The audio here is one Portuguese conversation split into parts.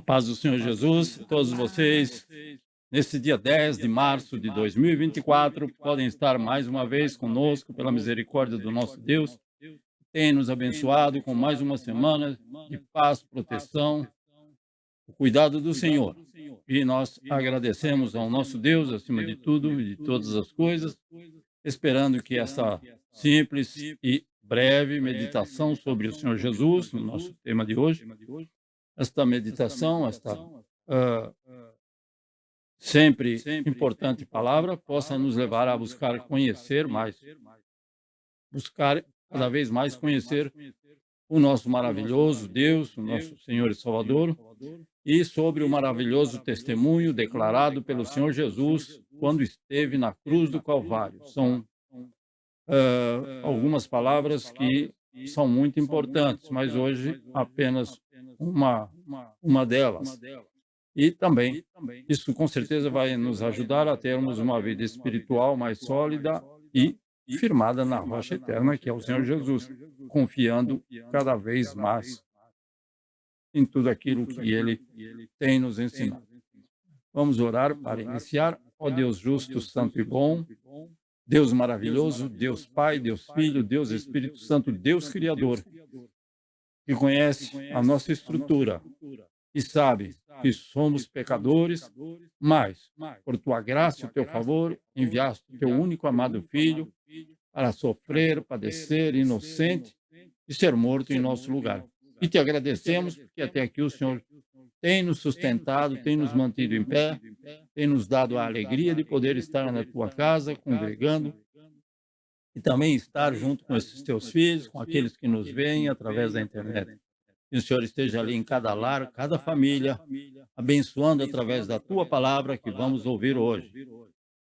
Paz do Senhor Jesus, todos vocês, nesse dia 10 de março de 2024, podem estar mais uma vez conosco pela misericórdia do nosso Deus. Tem nos abençoado com mais uma semana de paz, proteção, o cuidado do Senhor. E nós agradecemos ao nosso Deus, acima de tudo e de todas as coisas, esperando que essa simples e breve meditação sobre o Senhor Jesus, o nosso tema de hoje, esta meditação, esta ah, sempre importante palavra, possa nos levar a buscar conhecer mais, buscar cada vez mais conhecer o nosso maravilhoso Deus, o nosso Senhor e Salvador, e sobre o maravilhoso testemunho declarado pelo Senhor Jesus quando esteve na cruz do Calvário. São algumas palavras que são muito importantes, mas hoje apenas uma delas. E também, isso com certeza vai nos ajudar a termos uma vida espiritual mais sólida e firmada na rocha eterna, que é o Senhor Jesus, confiando cada vez mais em tudo aquilo que Ele tem nos ensinado. Vamos orar para iniciar. Ó Deus justo, santo e bom, Deus maravilhoso, Deus Pai, Deus Filho, Deus Espírito Santo, Deus Criador, que conhece a nossa estrutura e sabe que somos pecadores, mas, por tua graça e o teu favor, enviaste o teu único amado Filho para sofrer, padecer, inocente e ser morto em nosso lugar. E te agradecemos porque até aqui o Senhor tem nos sustentado, tem nos mantido em pé, tem nos dado a alegria de poder estar na tua casa, congregando, e também estar junto com esses teus filhos, com aqueles que nos veem através da internet. Que o Senhor esteja ali em cada lar, cada família, abençoando através da tua palavra que vamos ouvir hoje.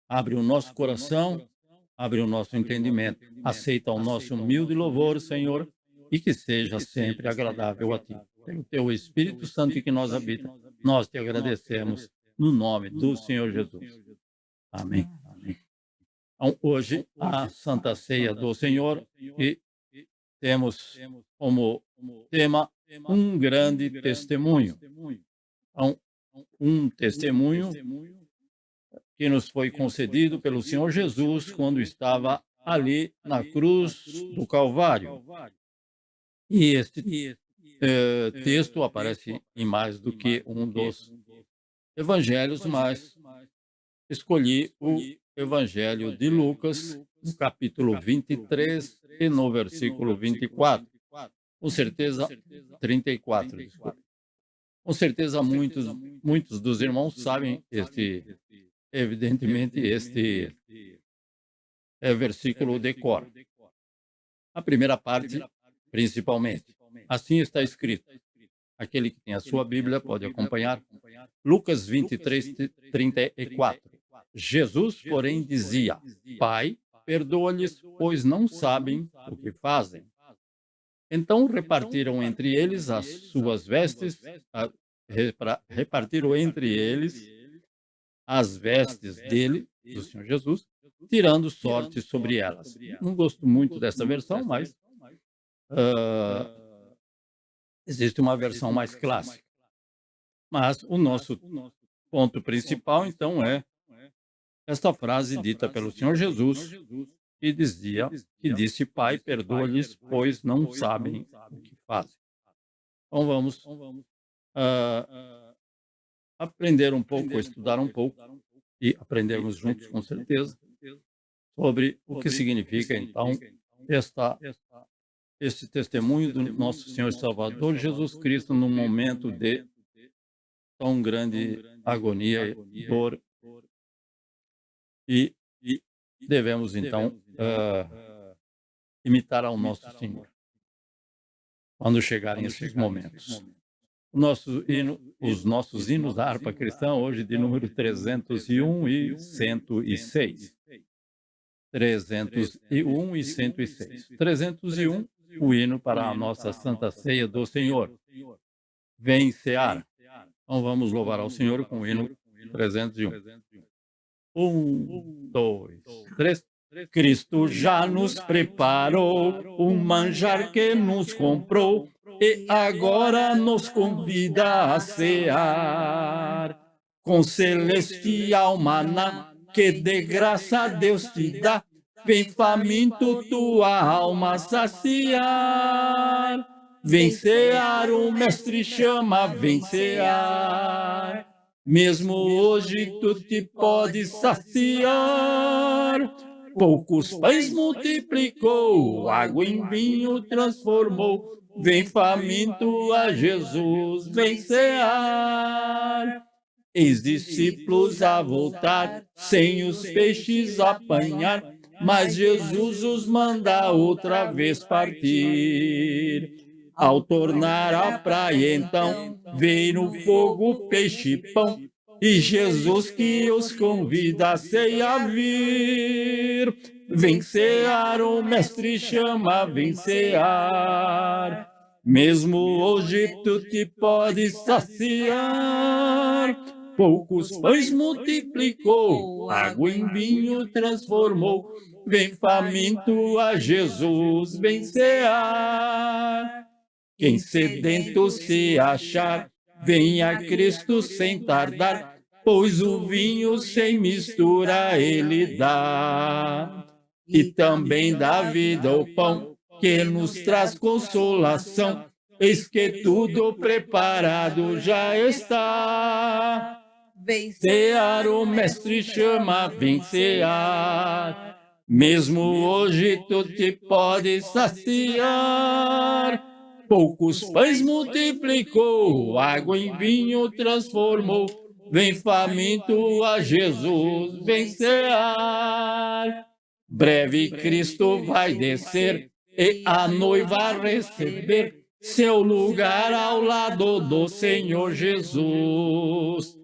Abre o nosso coração, abre o nosso entendimento. Aceita o nosso humilde louvor, Senhor, e que seja sempre agradável a ti. Pelo teu Espírito Santo que nós habita, nós te agradecemos no nome do Senhor Jesus. Amém. Amém. Então, hoje, a Santa Ceia do Senhor, e temos como tema um grande testemunho. Então, um testemunho que nos foi concedido pelo Senhor Jesus quando estava ali na cruz do Calvário. E este texto aparece em mais do que um dos evangelhos, mas escolhi o Evangelho de Lucas, no capítulo 23 e no versículo 24. Com certeza, 34, desculpa. Com certeza, muitos dos irmãos sabem evidentemente, este versículo de cor. A primeira parte, principalmente. Assim está escrito. Aquele que tem a sua Bíblia pode acompanhar. Lucas 23, 34. Jesus, porém, dizia: Pai, perdoa-lhes, pois não sabem o que fazem. Então repartiram entre eles as suas vestes, repartiram entre eles as vestes dele, do Senhor Jesus, tirando sorte sobre elas. Não gosto muito dessa versão, mas existe uma versão mais clássica. Mas o nosso ponto principal, então, é esta frase dita pelo Senhor Jesus, que disse: Pai, perdoa-lhes, pois não sabem o que fazem. Então vamos aprender um pouco, estudar um pouco, e aprendermos juntos, com certeza, sobre o que significa, então, este testemunho do nosso Senhor e Salvador Jesus Cristo num momento de tão grande agonia, dor, e devemos, então, imitar ao nosso Senhor quando chegarem esses momentos. Os nossos hinos da harpa cristã, hoje de número 301 e 106. 301 e 106. 301, o hino para a nossa Santa Ceia do Senhor. Vem cear. Então vamos louvar ao Senhor com o hino 301. 1, 2, 3. Cristo já nos preparou um manjar que nos comprou e agora nos convida a cear. Com celestial maná, que de graça Deus te dá, vem faminto tua alma saciar. Vem cear, o mestre chama, vem cear. Mesmo hoje tu te podes saciar. Poucos pães multiplicou, água em vinho transformou. Vem faminto a Jesus, vem cear. Eis discípulos a voltar, sem os peixes apanhar, mas Jesus os manda outra vez partir. Ao tornar à praia, então, veio no fogo peixe e pão, e Jesus que os convida a ceia vir. Vem cear, o mestre chama, vem cear. Mesmo hoje tu te podes saciar. Poucos pães multiplicou, água em vinho transformou. Vem faminto a Jesus, vem cear. Quem sedento se achar, venha a Cristo sem tardar, pois o vinho sem mistura ele dá. E também dá vida ao pão, que nos traz consolação, eis que tudo preparado já está. Vem cear, o mestre chama, vem cear. Mesmo hoje tu te podes saciar. Poucos pães multiplicou, água em vinho transformou. Vem faminto a Jesus, vem cear. Breve Cristo vai descer e a noiva receber seu lugar ao lado do Senhor Jesus.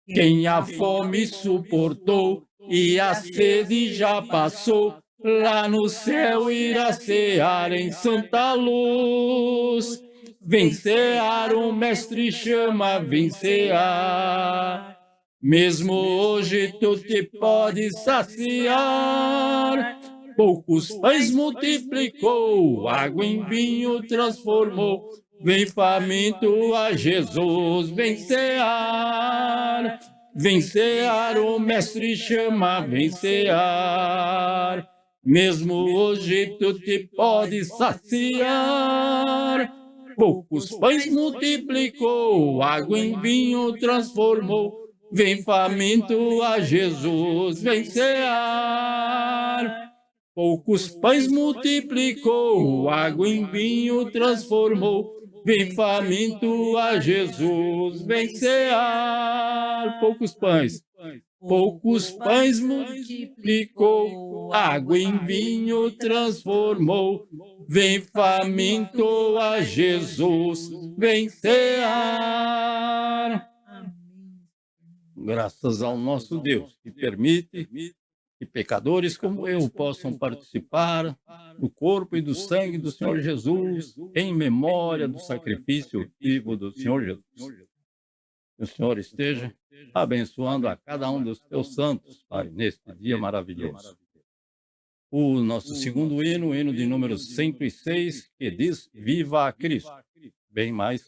Quem a fome suportou e a sede já passou, lá no céu irá cear em santa luz. Vem cear, o mestre chama, vem cear. Mesmo hoje tu te podes saciar. Poucos pães multiplicou, água em vinho transformou. Vem faminto a Jesus, vem cear. Vem cear, o mestre chama, vem cear. Mesmo hoje tu te podes saciar. Poucos pães multiplicou, água em vinho transformou. Vem faminto a Jesus, vem cear. Poucos pães multiplicou, água em vinho transformou. Vem faminto a Jesus, vem cear. Poucos pães multiplicou, água em vinho transformou. Vem faminto a Jesus, vem cear. Graças ao nosso Deus, que permite que pecadores como eu possam participar do corpo e do sangue do Senhor Jesus, em memória do sacrifício vivo do Senhor Jesus. Que o Senhor esteja abençoando a cada um dos teus santos, Pai, neste dia maravilhoso. O nosso segundo hino, o hino de número 106, que diz: Viva a Cristo. Bem mais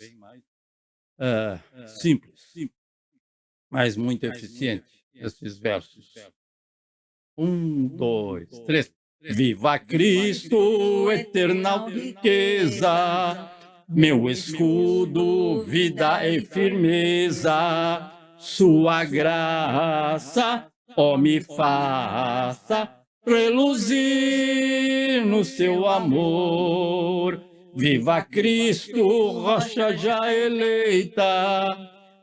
simples, mas muito eficiente, esses versos. 1, 2, 3. Viva Cristo, eterna riqueza, meu escudo, vida e firmeza. Sua graça, ó, me faça reluzir no seu amor. Viva Cristo, rocha já eleita,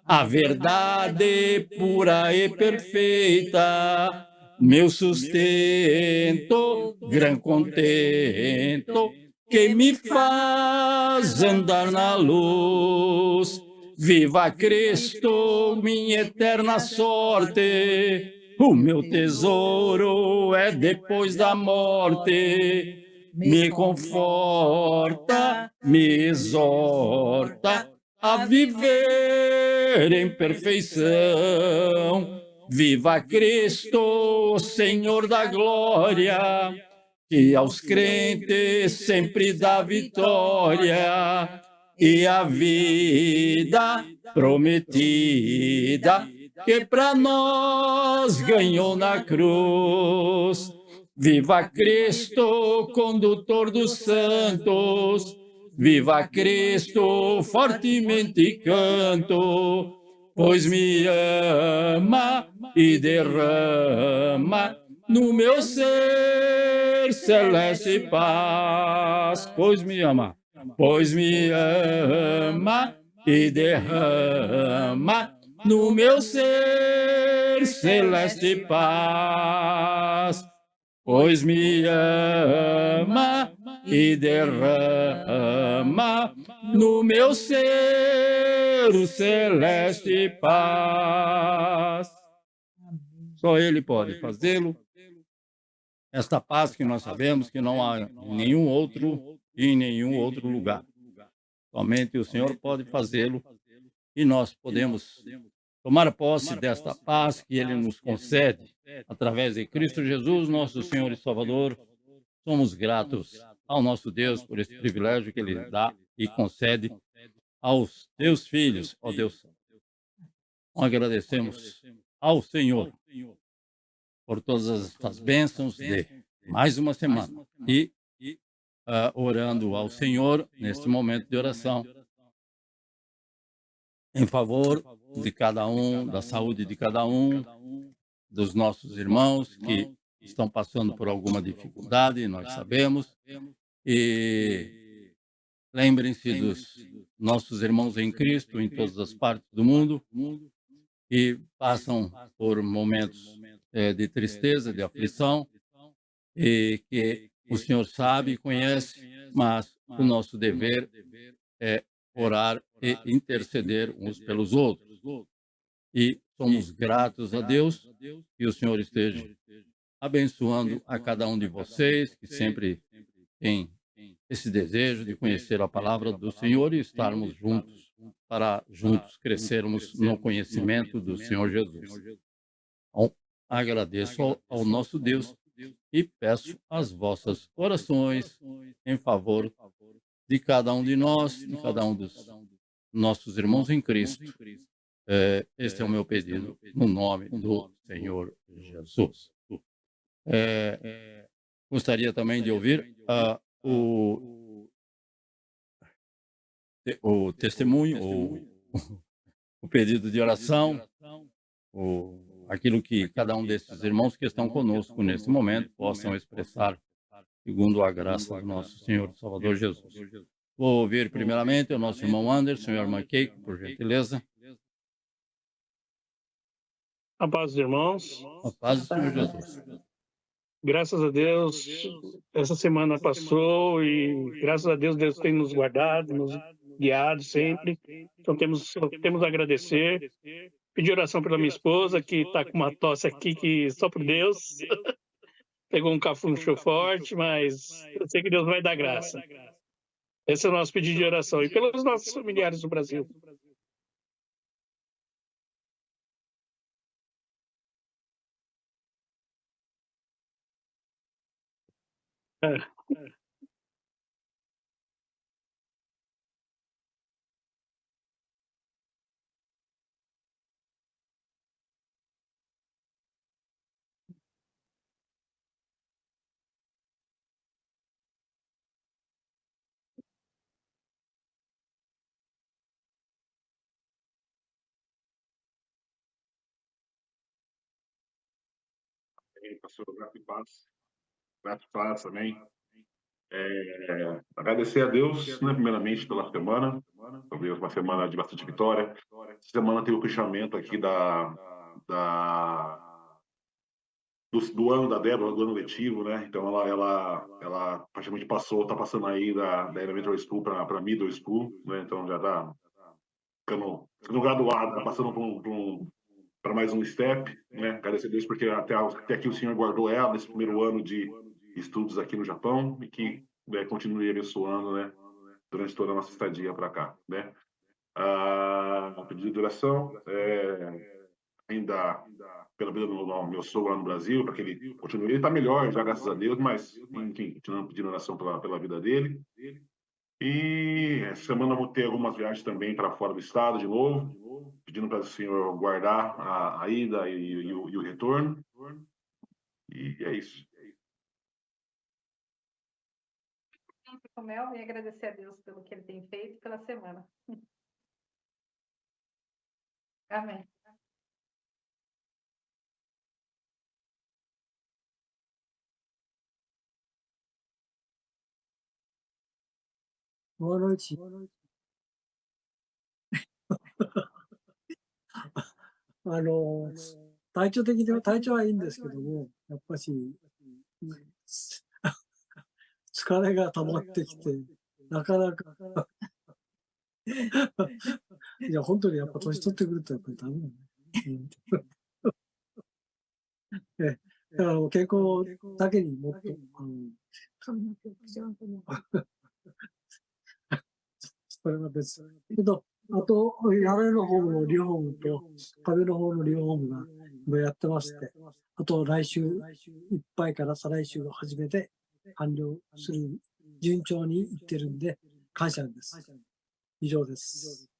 a verdade pura e perfeita. Meu sustento, gran contento, que me faz andar na luz. Viva Cristo, minha eterna sorte, o meu tesouro é depois da morte. Me conforta, me exorta a viver em perfeição. Viva Cristo, Senhor da glória, que aos crentes sempre dá vitória. e a vida prometida que para nós ganhou na cruz. Viva Cristo, condutor dos santos, viva Cristo, fortemente canto, pois me ama e derrama no meu ser celeste paz. Pois me ama e derrama no meu ser celeste paz. Pois me ama e derrama no meu ser o celeste paz. Só Ele pode fazê-lo. Esta paz que nós sabemos que não há em nenhum outro lugar. Somente o Senhor pode fazê-lo e nós podemos tomar posse desta paz que Ele nos concede através de Cristo Jesus, nosso Senhor e Salvador. Somos gratos ao nosso Deus por esse privilégio que Ele dá e concede aos teus filhos, ó Deus. Nós agradecemos ao Senhor por todas estas bênçãos de mais uma semana e orando ao Senhor neste momento de oração em favor de cada um, da saúde de cada um, dos nossos irmãos que estão passando por alguma dificuldade, nós sabemos, e lembrem-se dos nossos irmãos em Cristo em todas as partes do mundo e passam por momentos de tristeza, de aflição, e que o Senhor sabe e conhece, mas o nosso dever é orar e interceder uns pelos outros. E somos gratos a Deus que o Senhor esteja abençoando a cada um de vocês que sempre tem esse desejo de conhecer a palavra do Senhor e estarmos juntos para juntos crescermos no conhecimento do Senhor Jesus. Então, agradeço ao nosso Deus e peço as vossas orações em favor de cada um de nós, de cada um dos nossos irmãos em Cristo. Este é o meu pedido, no nome do Senhor Jesus. Gostaria também de ouvir o testemunho, o pedido de oração, aquilo que cada um desses irmãos que estão conosco nesse momento possam expressar, segundo a graça do nosso Senhor e Salvador Jesus. Vou ouvir primeiramente o nosso irmão Anderson e a irmã Keiko, por gentileza. A paz dos irmãos. A paz do Senhor Jesus. Graças a Deus, essa semana passou e graças a Deus, Deus tem nos guardado, nos guiado sempre. Então temos a agradecer. Pedir oração pela minha esposa, que está com uma tosse aqui que só por Deus. Pegou um cafuncho forte, mas eu sei que Deus vai dar graça. Esse é o nosso pedido de oração. E pelos nossos familiares do Brasil. Pastor, grato e paz também. Agradecer a Deus, né, primeiramente pela semana, talvez uma semana de bastante vitória. Essa semana teve o fechamento aqui do ano da Débora, do ano letivo, né? Então ela praticamente está passando aí da Elementary School para Middle School, né? Então já está ficando graduada, tá passando para mais um step, né? Agradecer a Deus porque até aqui o Senhor guardou ela nesse primeiro ano de estudos aqui no Japão e que continue abençoando, né? Durante toda a nossa estadia para cá, né? Pedido de oração ainda pela vida do meu sogro lá no Brasil, para que ele continue. Ele está melhor já, graças a Deus, mas enfim, continuando pedindo oração pela vida dele. E essa semana eu vou ter algumas viagens também para fora do estado de novo, pedindo para o senhor guardar a ida e o retorno. E é isso. Com Mel e agradecer a Deus pelo que ele tem feito pela semana. Amém. Boa noite. Aの、体調的に、体調はいいんですけども、やっぱし、疲れが溜まってきて、なかなか、いや、本当にやっぱ年取ってくるとやっぱりダメだね。だから健康だけにもっと、髪の毛を口元に。それは別。けど、あと、屋根の方のリフォームと壁の方のリフォームが今やってまして、あと来週いっぱいから再来週の初めて完了する、順調にいってるんで、感謝です。以上です。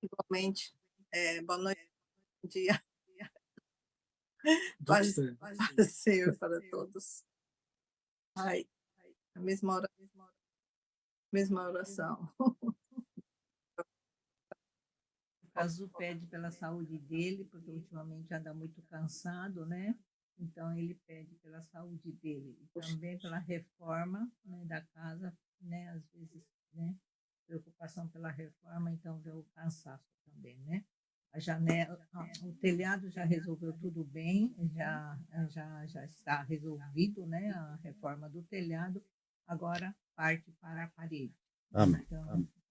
Igualmente, boa noite, bom dia. どうして Paz do Senhor para todos. Ai, a mesma oração. O Cazu pede pela saúde dele, porque ultimamente anda muito cansado, né? Então ele pede pela saúde dele e também pela reforma, né, da casa, né? Às vezes, né? Preocupação pela reforma, então vê o cansaço também, né? A janela, o telhado já resolveu tudo bem, já está resolvido, né? A reforma do telhado, agora parte para a parede. Amém.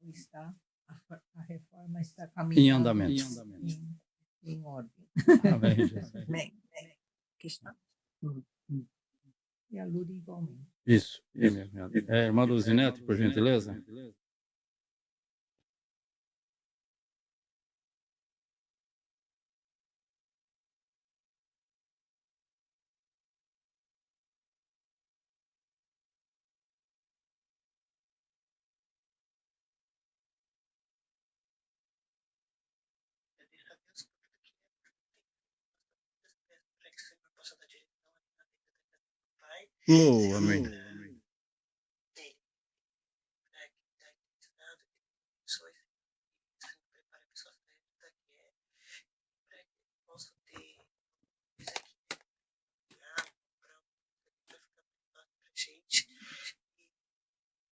Então, a reforma está Em caminhando andamento. em ordem. Amém, Jesus. Amém. Aqui está. E a Lúcia igualmente. Isso. Irmã Luzinete, por gentileza. Oh, amém.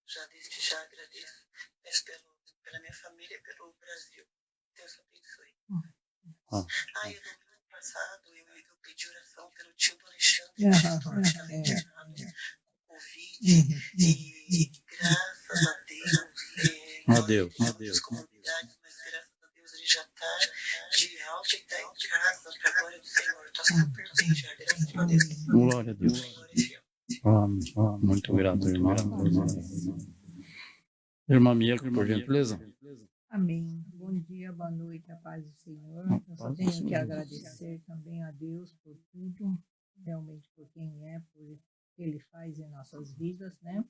Já desde já agradeço. Peço pela minha família e pelo Brasil. Deus abençoe. E no ano passado eu pedi oração pelo tio do Alexandre, que estava internado com Covid. E graças a Deus, nós temos comunidades, mas graças a Deus ele já está de alta e está em casa, para a glória do Senhor. Está super bem já, graças a Deus. Glória a Deus. Muito grato, irmã. Irmã Mia, por gentileza. Amém. Bom dia, boa noite, a paz do Senhor. Eu só tenho que agradecer também a Deus por tudo, realmente por quem é, por o que Ele faz em nossas vidas, né?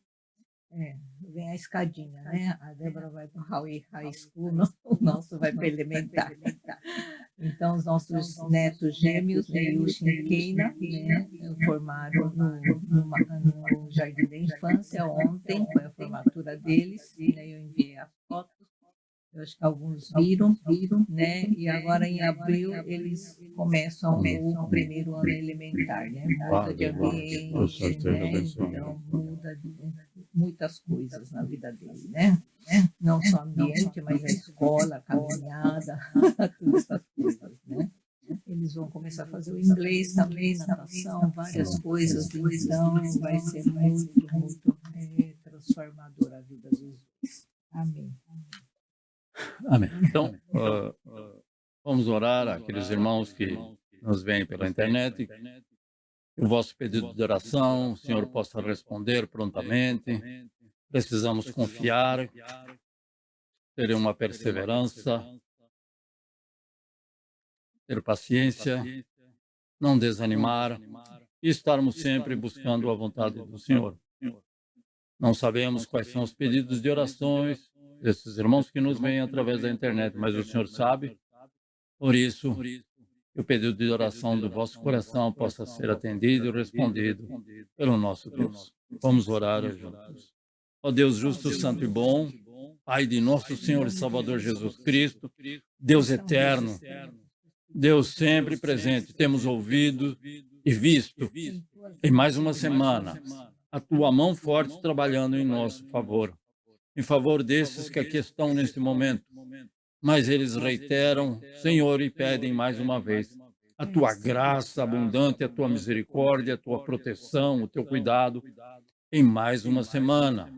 Vem a escadinha, né? A Débora vai para o High School, o nosso vai para elementar. Então, os nossos netos gêmeos, Yushin e Keina, né, formaram no Jardim da Infância ontem, foi a formatura deles, né, eu enviei as fotos. Eu acho que alguns viram, né? E agora em abril eles começam o primeiro ano elementar, né? Muda de ambiente, né? Então muda muitas coisas na vida dele, né? Não só ambiente, mas a escola, a caminhada, todas essas coisas, né? Eles vão começar a fazer o inglês também, natação, várias coisas, então vai ser muito transformador a vida dos dois. Amém. Amém. Então, vamos orar àqueles irmãos que nos veem pela internet. Que o vosso pedido de oração, o Senhor possa responder prontamente. Precisamos confiar, ter uma perseverança, ter paciência, não desanimar e estarmos sempre buscando a vontade do Senhor. Não sabemos quais são os pedidos de orações desses irmãos que nos veem através da internet, mas o Senhor sabe. Por isso, que o pedido de oração do vosso coração possa ser atendido e respondido pelo nosso Deus. Vamos orar juntos. Ó Deus justo, santo e bom, Pai de nosso Senhor e Salvador Jesus Cristo, Deus eterno, Deus sempre presente, temos ouvido e visto em mais uma semana a tua mão forte trabalhando em nosso favor, em favor desses que aqui estão neste momento. Mas eles reiteram, Senhor, e pedem mais uma vez a tua graça abundante, a tua misericórdia, a tua proteção, o teu cuidado em mais uma semana,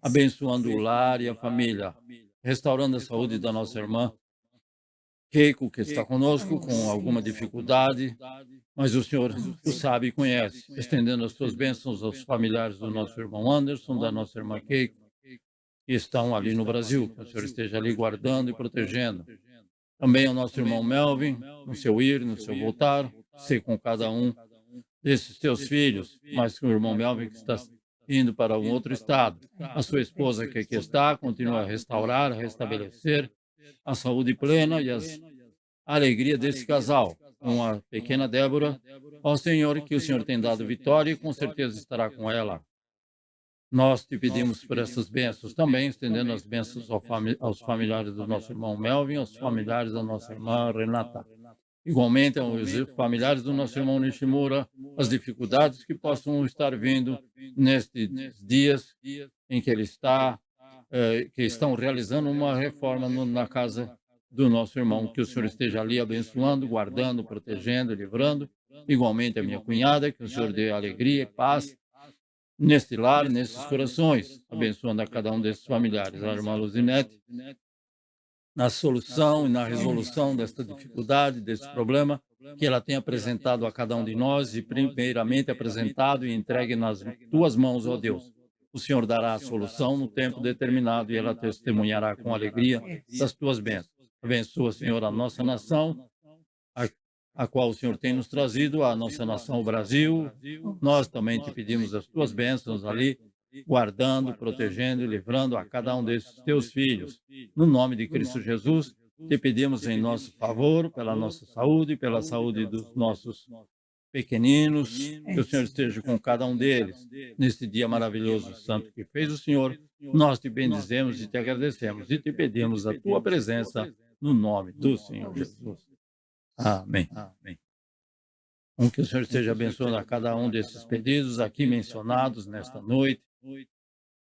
abençoando o lar e a família, restaurando a saúde da nossa irmã Keiko, que está conosco com alguma dificuldade, mas o Senhor o sabe e conhece, estendendo as tuas bênçãos aos familiares do nosso irmão Anderson, da nossa irmã Keiko, que estão ali no Brasil, que o Senhor esteja ali guardando e protegendo. Também ao nosso irmão Melvin, no seu ir, no seu voltar, ser com cada um desses teus filhos, mas com o irmão Melvin que está indo para um outro estado. A sua esposa que aqui está, continua a restaurar, a restabelecer a saúde plena e a alegria desse casal, com a pequena Débora. Ó Senhor, que o Senhor tem dado vitória e com certeza estará com ela. Nós te pedimos por essas bênçãos também, estendendo as bênçãos aos familiares do nosso irmão Melvin, aos familiares da nossa irmã Renata. Igualmente aos familiares do nosso irmão Nishimura, as dificuldades que possam estar vindo nestes dias em que ele está, que estão realizando uma reforma na casa do nosso irmão. Que o Senhor esteja ali abençoando, guardando, protegendo, livrando. Igualmente a minha cunhada, que o Senhor dê alegria e paz neste lar, nesses corações, abençoando a cada um desses familiares. A irmã Luzinete, na solução e na resolução desta dificuldade, desse problema, que ela tem apresentado a cada um de nós e primeiramente apresentado e entregue nas tuas mãos, ó Deus. O Senhor dará a solução no tempo determinado e ela testemunhará com alegria das tuas bênçãos. Abençoa, Senhor, a nossa nação, a qual o Senhor tem nos trazido, a nossa nação, o Brasil. Nós também te pedimos as tuas bênçãos ali, guardando, protegendo e livrando a cada um desses teus filhos. No nome de Cristo Jesus, te pedimos em nosso favor, pela nossa saúde, pela saúde dos nossos pequeninos, que o Senhor esteja com cada um deles. Neste dia maravilhoso, santo que fez o Senhor, nós te bendizemos e te agradecemos e te pedimos a tua presença no nome do Senhor Jesus. Amém. Amém. Que o Senhor esteja abençoando a cada um desses pedidos aqui mencionados nesta noite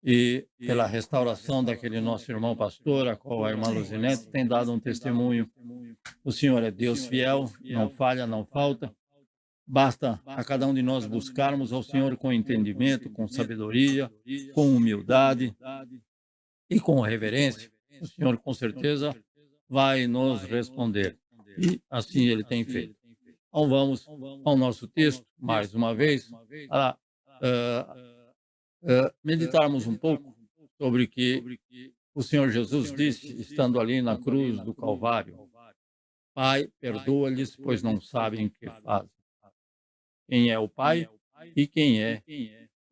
e pela restauração daquele nosso irmão pastor, a qual a irmã Luzinete tem dado um testemunho. O Senhor é Deus fiel, não falha, não falta. Basta a cada um de nós buscarmos ao Senhor com entendimento, com sabedoria, com humildade e com reverência. O Senhor com certeza vai nos responder. E assim ele tem feito. Então vamos ao nosso texto, mais uma vez, meditarmos um pouco sobre o que o Senhor Jesus disse, estando ali na cruz do Calvário. Pai, perdoa-lhes, pois não sabem o que fazem. Quem é o Pai e quem é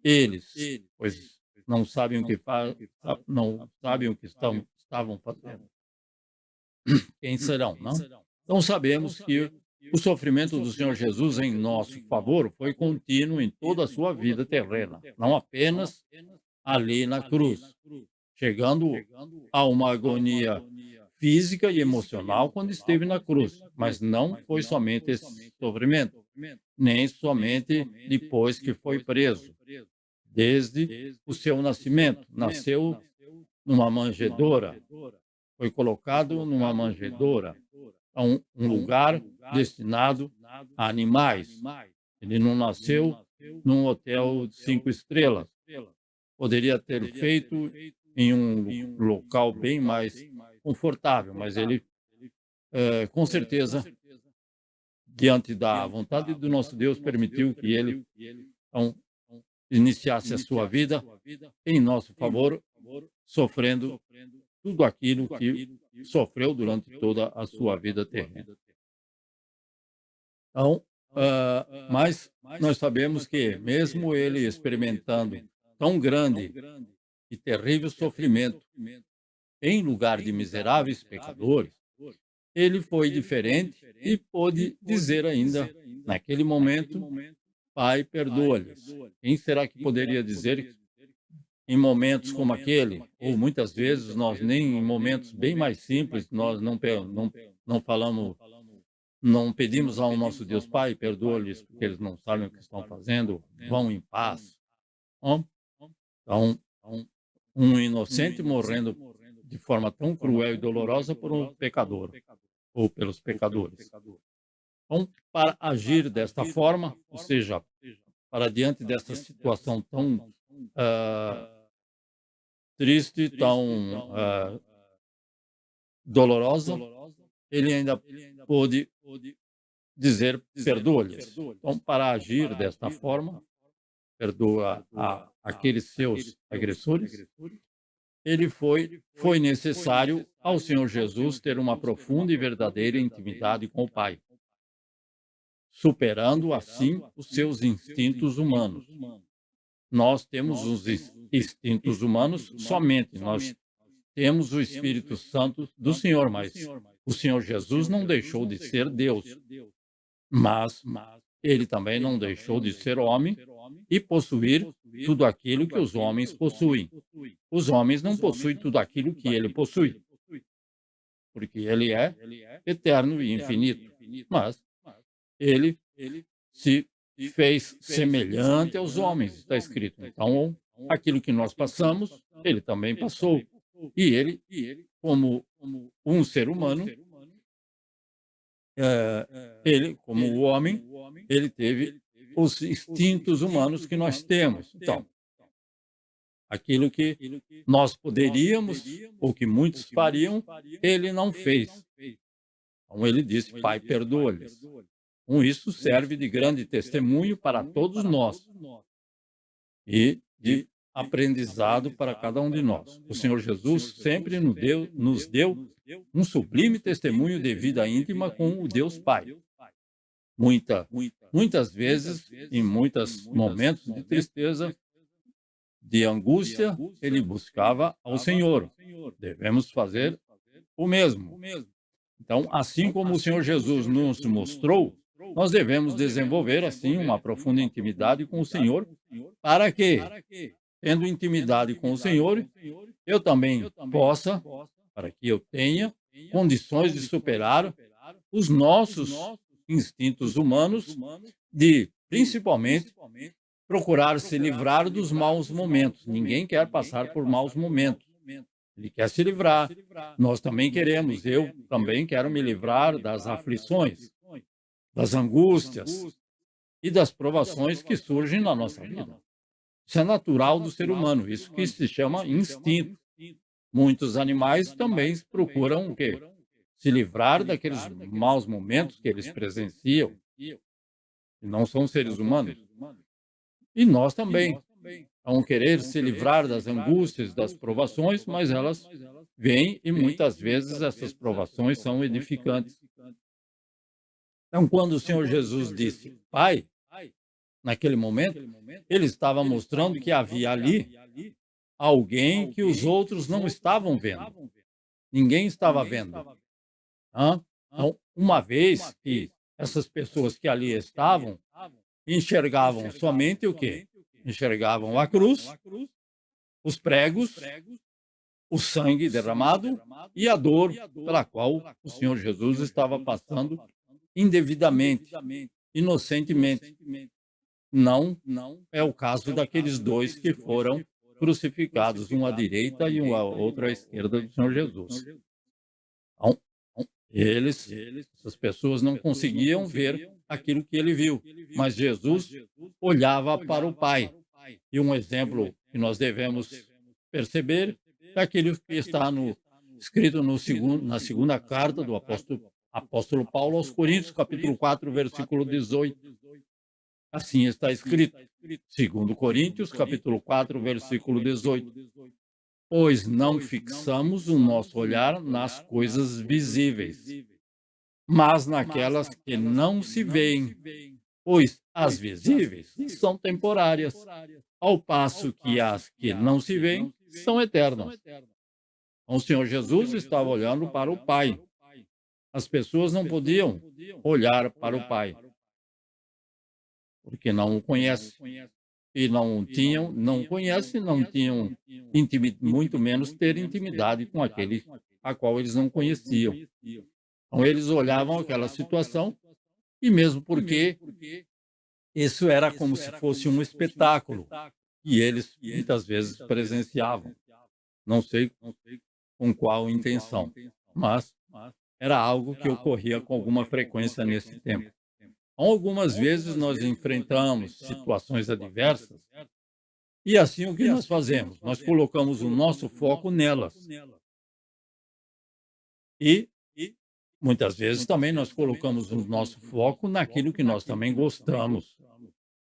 eles, pois não sabem o que fazem, não sabem o que estavam fazendo. Quem serão, não? Então sabemos que o sofrimento do Senhor Jesus em nosso favor foi contínuo em toda a sua vida terrena, não apenas ali na cruz, chegando a uma agonia física e emocional quando esteve na cruz, mas não foi somente esse sofrimento, nem somente depois que foi preso, desde o seu nascimento. Nasceu numa manjedoura, foi colocado numa manjedoura, a um lugar destinado a animais. Ele não nasceu num hotel de 5 estrelas. Poderia ter feito em um local bem mais confortável, mas ele, com certeza, diante da vontade do nosso Deus, permitiu que ele então, iniciasse a sua vida em nosso favor, sofrendo tudo aquilo que sofreu durante toda a sua vida terrena. Então, mas nós sabemos que, mesmo ele experimentando tão grande e terrível sofrimento em lugar de miseráveis pecadores, ele foi diferente e pôde dizer ainda, naquele momento, Pai, perdoa-lhes. Quem será que poderia dizer em momentos como aquele, ou muitas vezes nós nem em momentos bem mais simples, nós não falamos, não pedimos ao nosso Deus Pai, perdoa-lhes, porque eles não sabem o que estão fazendo, vão em paz. Ó, Então, um inocente morrendo de forma tão cruel e dolorosa por um pecador, ou pelos pecadores. Então, para agir desta forma, ou seja, para diante dessa situação tão triste, tão dolorosa, ele ainda pôde dizer, perdoa-lhes. Então, para agir desta forma, perdoa aqueles seus agressores, foi necessário ao Senhor Jesus ter uma profunda e verdadeira intimidade com o Pai, superando assim os seus instintos humanos. Nós temos os instintos humanos somente, nós temos o Espírito Santo do Senhor, mas o Senhor Jesus não deixou de ser Deus, mas ele também não deixou de ser homem e possuir tudo aquilo que os homens possuem. Os homens não possuem tudo aquilo que ele possui, porque ele é eterno e infinito, mas ele se fez semelhante aos homens, está escrito. Então, aquilo que nós passamos, ele também passou. E ele, como um ser humano, ele, como o homem, ele teve os instintos humanos que nós temos. Então, aquilo que nós poderíamos, ou que muitos fariam, ele não fez. Então, ele disse, Pai, perdoa-lhes. Com isso, serve de grande testemunho para todos nós e de aprendizado para cada um de nós. O Senhor Jesus sempre nos deu um sublime testemunho de vida íntima com o Deus Pai. Muitas vezes, em muitos momentos de tristeza, de angústia, ele buscava ao Senhor. Devemos fazer o mesmo. Então, assim como o Senhor Jesus nos mostrou, nós devemos desenvolver, assim, uma profunda intimidade com o Senhor, para que, tendo intimidade com o Senhor, eu também possa, para que eu tenha condições de superar os nossos instintos humanos, de, principalmente, procurar se livrar dos maus momentos. Ninguém quer passar por maus momentos. Ele quer se livrar. Nós também queremos. Eu também quero me livrar das aflições, das angústias e das provações que surgem na nossa vida. Isso é natural do ser humano. Isso que se chama instinto. Muitos animais também procuram o quê? Se livrar daqueles maus momentos que eles presenciam. E não são seres humanos. E nós também. Vão querer se livrar das angústias, das provações, mas elas vêm e muitas vezes essas provações são edificantes. Então, quando o Senhor Jesus disse, Pai, naquele momento, ele estava mostrando que havia ali alguém que os outros não estavam vendo. Ninguém estava vendo. Então, uma vez que essas pessoas que ali estavam enxergavam somente o quê? Enxergavam a cruz, os pregos, o sangue derramado e a dor pela qual o Senhor Jesus estava passando indevidamente, inocentemente. Não é o caso daqueles dois que foram crucificados, um à direita e outro à esquerda do Senhor Jesus. Então, essas pessoas não conseguiam ver aquilo que ele viu, mas Jesus olhava para o Pai. E um exemplo que nós devemos perceber é aquilo que está escrito na segunda carta do apóstolo Paulo aos Coríntios, capítulo 4, versículo 18. Assim está escrito, 2 Coríntios, capítulo 4, versículo 18. Pois não fixamos o nosso olhar nas coisas visíveis, mas naquelas que não se veem, pois as visíveis são temporárias, ao passo que as que não se veem são eternas. Então, o Senhor Jesus estava olhando para o Pai. As pessoas não podiam olhar para o Pai, porque não o conhecem. E não conhecem, não tinham, muito menos ter intimidade com aquele a qual eles não conheciam. Então, eles olhavam aquela situação, e mesmo porque isso era como se fosse um espetáculo, e eles muitas vezes presenciavam. Não sei com qual intenção, mas era algo que ocorria com alguma frequência nesse tempo. Algumas vezes nós enfrentamos situações adversas, e assim o que nós fazemos? Nós colocamos o nosso foco nelas. E muitas vezes também nós colocamos o nosso foco naquilo que nós também gostamos.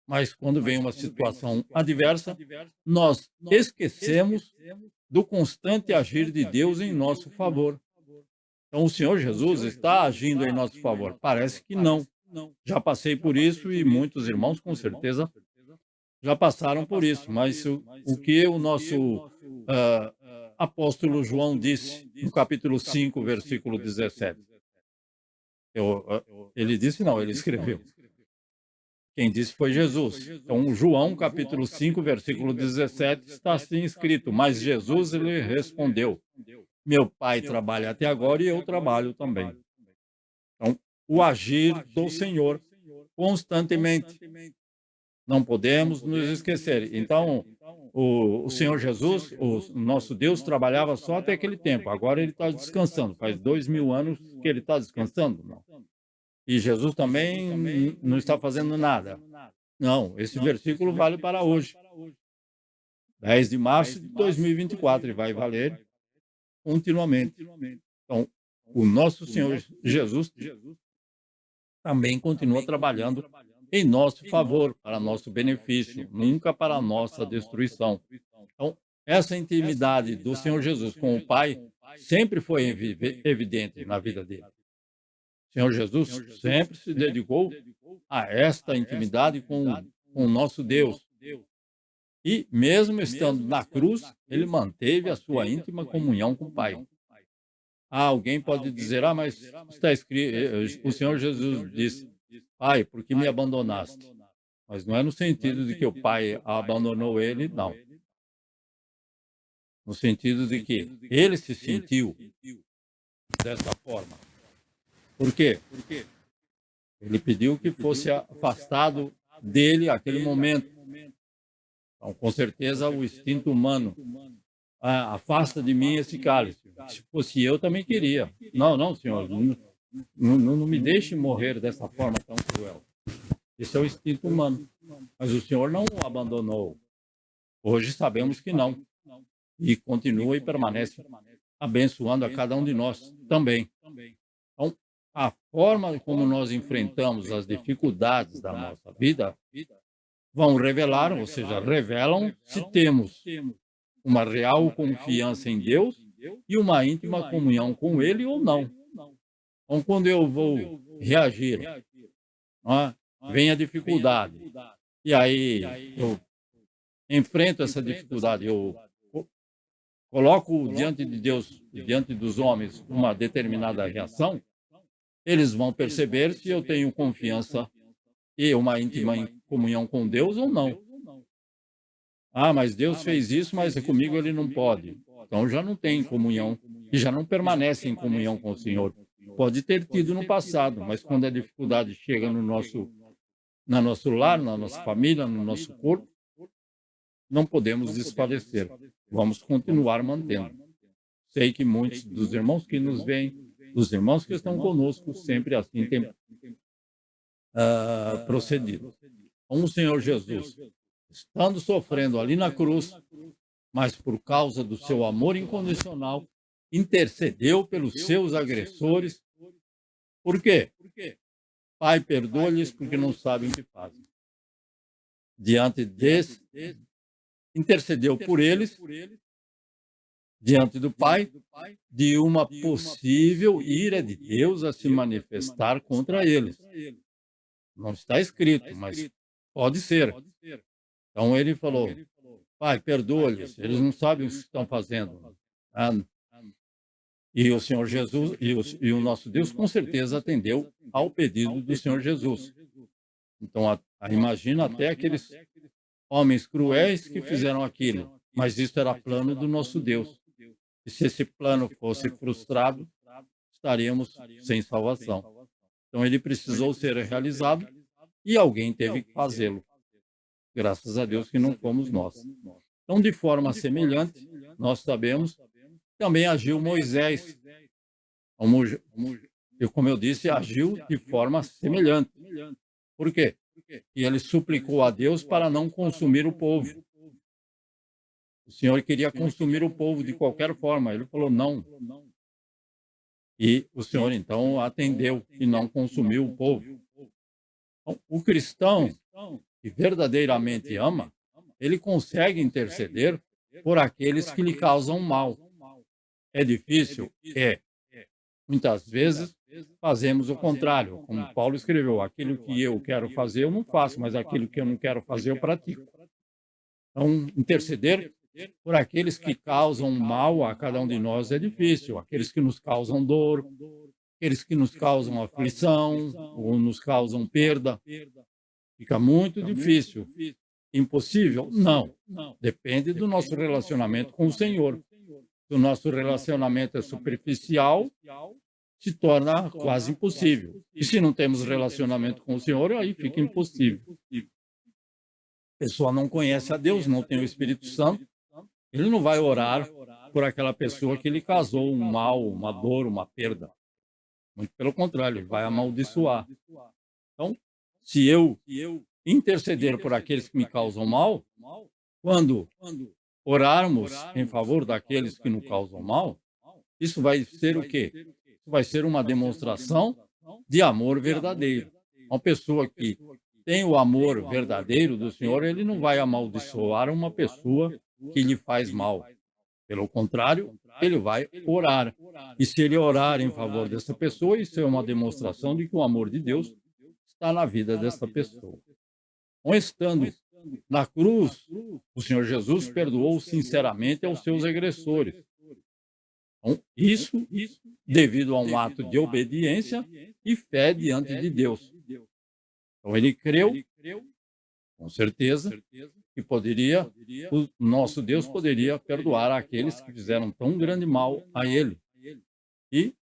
Mas quando vem uma situação adversa, nós esquecemos do constante agir de Deus em nosso favor. Então, o Senhor Jesus está agindo em nosso favor? Parece que não. Já passei por isso e muitos irmãos, com certeza, já passaram por isso. Mas o que o nosso apóstolo João disse no capítulo 5, versículo 17? Ele disse não, ele escreveu. Quem disse foi Jesus. Então, João, capítulo 5, versículo 17, está assim escrito: mas Jesus lhe respondeu: meu Pai trabalha até agora e eu trabalho também. Então, o agir do Senhor constantemente. Não podemos nos esquecer. Então, o Senhor Jesus, o nosso Deus, trabalhava só até aquele tempo. Agora ele está descansando. Faz 2000 anos que ele está descansando. Não. E Jesus também não está fazendo nada. Não, esse versículo vale para hoje. 10 de março de 2024, e vai valer continuamente. Então, o nosso Senhor Jesus também continua trabalhando em nosso favor, para nosso benefício, nunca para a nossa destruição. Então, essa intimidade do Senhor Jesus com o Pai sempre foi evidente na vida dele. O Senhor Jesus sempre se dedicou a esta intimidade com o nosso Deus. E, mesmo estando na cruz, ele manteve a sua íntima comunhão com o Pai. Alguém pode dizer, mas está escrito, o Senhor Jesus disse: Pai, por que me abandonaste? Mas não é no sentido de que o Pai abandonou ele, não. No sentido de que ele se sentiu dessa forma. Por quê? Ele pediu que fosse afastado dele aquele momento. Então, com certeza, o instinto humano afasta de mim esse cálice. Se fosse eu, também queria. Não, Senhor, não me deixe morrer dessa forma tão cruel. Esse é o instinto humano. Mas o Senhor não o abandonou. Hoje sabemos que não. E continua e permanece abençoando a cada um de nós também. Então, a forma como nós enfrentamos as dificuldades da nossa vida vão revelar, ou seja, revelam se temos uma real confiança em Deus e uma íntima comunhão com Ele ou não. Então, quando eu vou reagir, vem a dificuldade, e aí eu enfrento essa dificuldade, eu coloco diante de Deus, diante dos homens, uma determinada reação, eles vão perceber se eu tenho confiança e uma íntima comunhão com Deus ou não. Mas Deus fez isso, mas comigo ele não pode. Então já não tem comunhão e já não permanece em comunhão com o Senhor. Pode ter tido no passado, mas quando a dificuldade chega no nosso lar, na nossa família, no nosso corpo, não podemos desfalecer. Vamos continuar mantendo. Sei que muitos dos irmãos que nos veem, dos irmãos que estão conosco, sempre assim têm procedido. Com o Senhor Jesus, estando sofrendo ali na cruz, mas por causa do seu amor incondicional, intercedeu pelos seus agressores. Por quê? Pai, perdoa-lhes porque não sabem o que fazem. Diante desse, intercedeu por eles, diante do Pai, de uma possível ira de Deus a se manifestar contra eles. Não está escrito, mas pode ser. Então ele falou: Pai, perdoa-lhes, eles não sabem o que estão fazendo. Ah, e o Senhor Jesus, e o nosso Deus, com certeza atendeu ao pedido do Senhor Jesus. Então, imagina até aqueles homens cruéis que fizeram aquilo, mas isso era plano do nosso Deus. E se esse plano fosse frustrado, estaríamos sem salvação. Então, ele precisou ser realizado e alguém teve que fazê-lo. Graças a Deus que não fomos nós. Então, de forma semelhante, nós sabemos, também agiu Moisés. Como eu disse, agiu de forma semelhante. Por quê? E ele suplicou a Deus para não consumir o povo. O Senhor queria consumir o povo de qualquer forma. Ele falou não. E o Senhor, então, atendeu e não consumiu o povo. Então, o cristão que verdadeiramente ama, ele consegue interceder por aqueles que lhe causam mal. É difícil? É. Muitas vezes fazemos o contrário. Como Paulo escreveu, aquilo que eu quero fazer eu não faço, mas aquilo que eu não quero fazer eu pratico. Então, interceder por aqueles que causam mal a cada um de nós é difícil. Aqueles que nos causam dor, aqueles que nos causam aflição ou nos causam perda. Fica muito difícil. Impossível? Não. Depende do nosso relacionamento com o Senhor. Se o nosso relacionamento é superficial, se torna quase impossível. E se não temos relacionamento com o Senhor, aí fica impossível. A pessoa não conhece a Deus, não tem o Espírito Santo, ele não vai orar por aquela pessoa que lhe causou um mal, uma dor, uma perda. Muito pelo contrário, ele vai amaldiçoar. Então, se eu interceder por aqueles que me causam mal, quando orarmos em favor daqueles que nos causam mal, isso vai ser o quê? Isso vai ser uma demonstração de amor verdadeiro. Uma pessoa que tem o amor verdadeiro do Senhor, ele não vai amaldiçoar uma pessoa que lhe faz mal. Pelo contrário, ele vai orar. E se ele orar em favor dessa pessoa, isso é uma demonstração de que o amor de Deus está na vida dessa pessoa. Então, estando na cruz, o Senhor Jesus perdoou sinceramente aos seus agressores. Então, isso devido a um ato de obediência e fé diante de Deus. Então, ele creu, com certeza, que o nosso Deus poderia perdoar aqueles que fizeram tão grande mal a ele. E,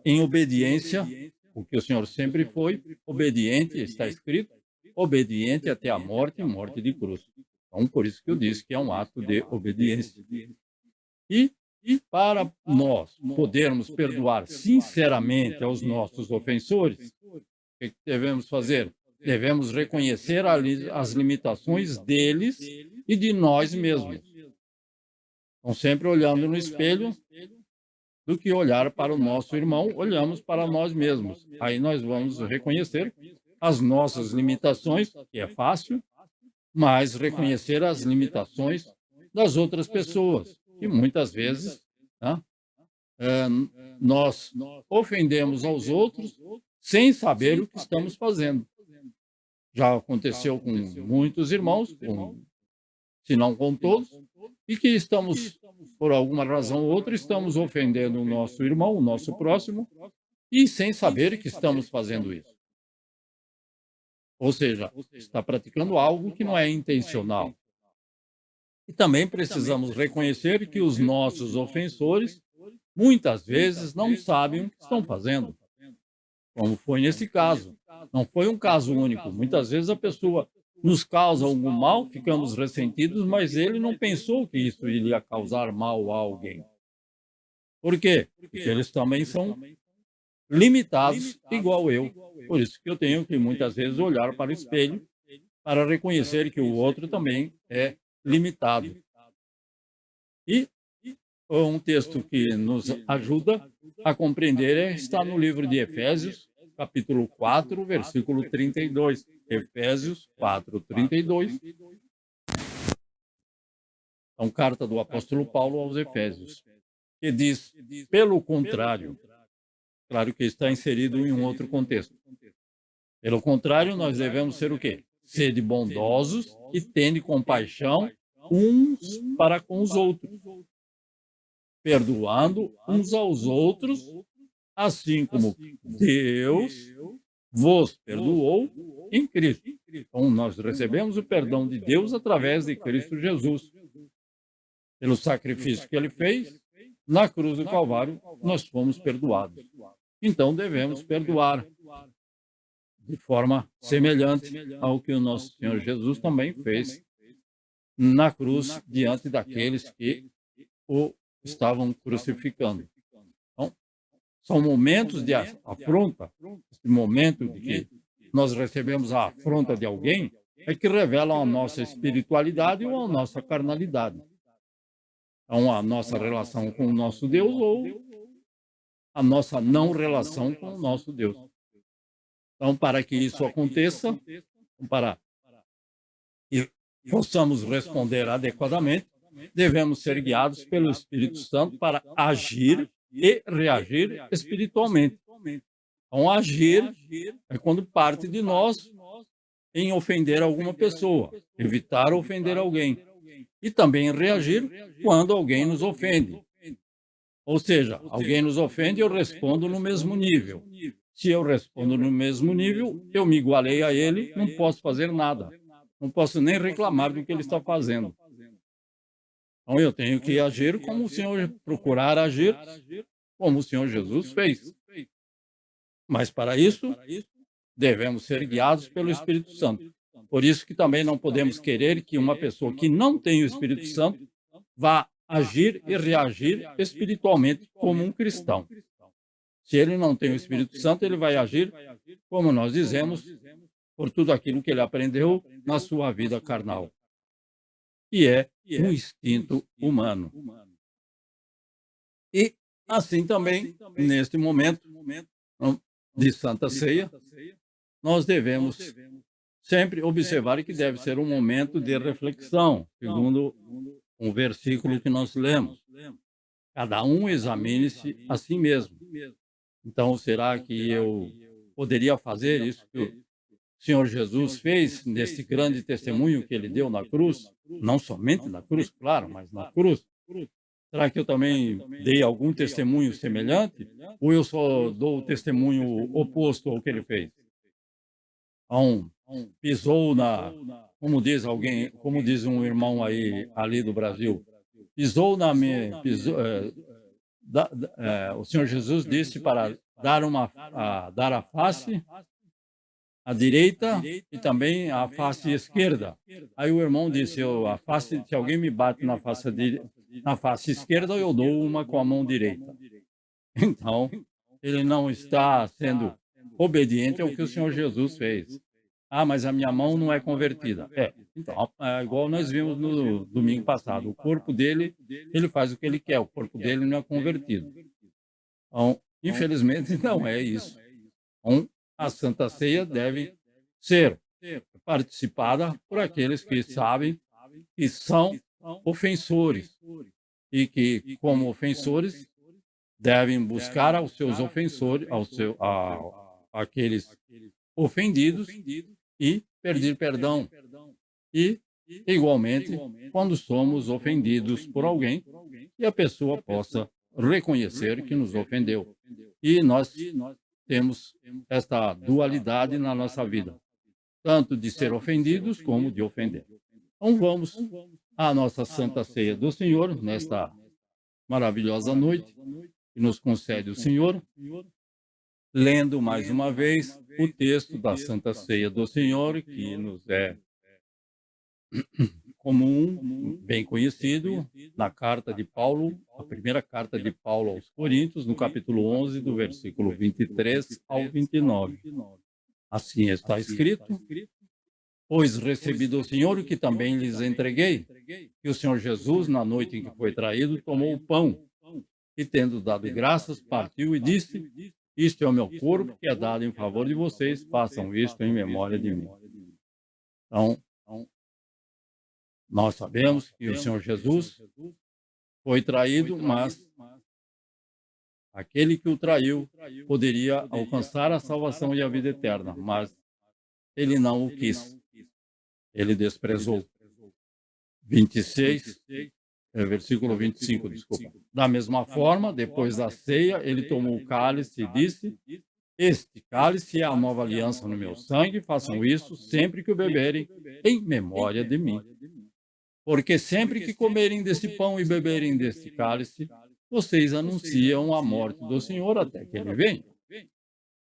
em obediência, porque o Senhor sempre foi obediente, está escrito, obediente até a morte e morte de cruz. Então, por isso que eu disse que é um ato de obediência. E para nós podermos perdoar sinceramente aos nossos ofensores, o que devemos fazer? Devemos reconhecer as limitações deles e de nós mesmos. Então, sempre olhando no espelho, do que olhar para o nosso irmão, olhamos para nós mesmos. Aí nós vamos reconhecer as nossas limitações, que é fácil, mas reconhecer as limitações das outras pessoas. E muitas vezes nós ofendemos aos outros sem saber o que estamos fazendo. Já aconteceu com muitos irmãos, se não com todos, e que estamos, por alguma razão ou outra, estamos ofendendo o nosso irmão, o nosso próximo, e sem saber que estamos fazendo isso. Ou seja, está praticando algo que não é intencional. E também precisamos reconhecer que os nossos ofensores, muitas vezes, não sabem o que estão fazendo. Como foi nesse caso. Não foi um caso único. Muitas vezes a pessoa nos causa algum mal, ficamos ressentidos, mas ele não pensou que isso iria causar mal a alguém. Por quê? Porque eles também são limitados, igual eu. Por isso que eu tenho que muitas vezes olhar para o espelho para reconhecer que o outro também é limitado. E um texto que nos ajuda a compreender está no livro de Efésios, capítulo 4, versículo 32. Efésios 4, 32. Então, carta do apóstolo Paulo aos Efésios, que diz, pelo contrário, claro que está inserido em um outro contexto. Pelo contrário, nós devemos ser o quê? sede bondosos e tende compaixão uns para com os outros, perdoando uns aos outros, assim como Deus vos perdoou em Cristo. Então, nós recebemos o perdão de Deus através de Cristo Jesus. Pelo sacrifício que ele fez, na cruz do Calvário, nós fomos perdoados. Então, devemos perdoar de forma semelhante ao que o nosso Senhor Jesus também fez na cruz diante daqueles que o estavam crucificando. Então, são momentos de afronta, esse momento de que nós recebemos a afronta de alguém, é que revelam a nossa espiritualidade ou a nossa carnalidade. Então, a nossa relação com o nosso Deus ou a nossa não relação com o nosso Deus. Então, para que isso aconteça, para que possamos responder adequadamente, devemos ser guiados pelo Espírito Santo para agir e reagir espiritualmente. Então, agir é quando parte de nós em ofender alguma pessoa, evitar ofender alguém. E também reagir quando alguém nos ofende. Ou seja, alguém nos ofende, eu respondo no mesmo nível. Se eu respondo no mesmo nível, eu me igualei a ele, não posso fazer nada. Não posso nem reclamar do que ele está fazendo. Então, eu tenho que agir como o Senhor, procurar agir como o Senhor Jesus fez. Mas para isso, devemos ser guiados pelo Espírito Santo. Por isso que também não podemos querer que uma pessoa que não tem o Espírito Santo vá agir e reagir espiritualmente como um cristão. Se ele não tem o Espírito Santo, ele vai agir, como nós dizemos, por tudo aquilo que ele aprendeu na sua vida carnal. E é um instinto humano. E assim também, neste momento de Santa Ceia, nós devemos sempre observar que deve ser um momento de reflexão, segundo um versículo que nós lemos. Cada um examine-se a si mesmo. Então, será que eu poderia fazer isso que o Senhor Jesus fez nesse grande testemunho que ele deu na cruz? Não somente na cruz, claro, mas na cruz. Será que eu também dei algum testemunho semelhante? Ou eu só dou o testemunho oposto ao que ele fez? Pisou como diz alguém, como diz um irmão ali do Brasil, pisou na minha, o Senhor Jesus disse para dar a face à direita e também a face esquerda. Aí o irmão disse, se alguém me bate na face esquerda, eu dou uma com a mão direita. Então, ele não está sendo obediente ao que o Senhor Jesus fez. Ah, mas a minha mão não é convertida. Então, igual nós vimos no domingo passado. O corpo dele, ele faz o que ele quer. O corpo dele não é convertido. Então, infelizmente, não é isso. Então, a Santa Ceia deve ser participada por aqueles que sabem que são ofensores e que, como ofensores, devem buscar aos seus ofensores, aqueles ofendidos e pedir perdão. E, igualmente, quando somos ofendidos por alguém, que a pessoa possa reconhecer que nos ofendeu. E nós temos esta dualidade na nossa vida, tanto de ser ofendidos como de ofender. Então vamos à nossa Santa Ceia do Senhor, nesta maravilhosa noite que nos concede o Senhor, lendo mais uma vez o texto da Santa Ceia do Senhor, que nos é comum, bem conhecido, na carta de Paulo, a primeira carta de Paulo aos Coríntios, no capítulo 11, do versículo 23 ao 29. Assim está escrito: pois recebi do Senhor o que também lhes entreguei, que o Senhor Jesus, na noite em que foi traído, tomou o pão e, tendo dado graças, partiu e disse: isto é o meu corpo que é dado em favor de vocês, façam isto em memória de mim. Então, nós sabemos que o Senhor Jesus foi traído, mas aquele que o traiu poderia alcançar a salvação e a vida eterna, mas ele não o quis. ele desprezou. 26, versículo 25, desculpa. Da mesma forma, depois da ceia, ele tomou o cálice e disse: Este cálice é a nova aliança no meu sangue, façam isso sempre que o beberem, em memória de mim. Porque sempre que comerem desse pão e beberem desse cálice, vocês anunciam a morte do Senhor até que ele venha.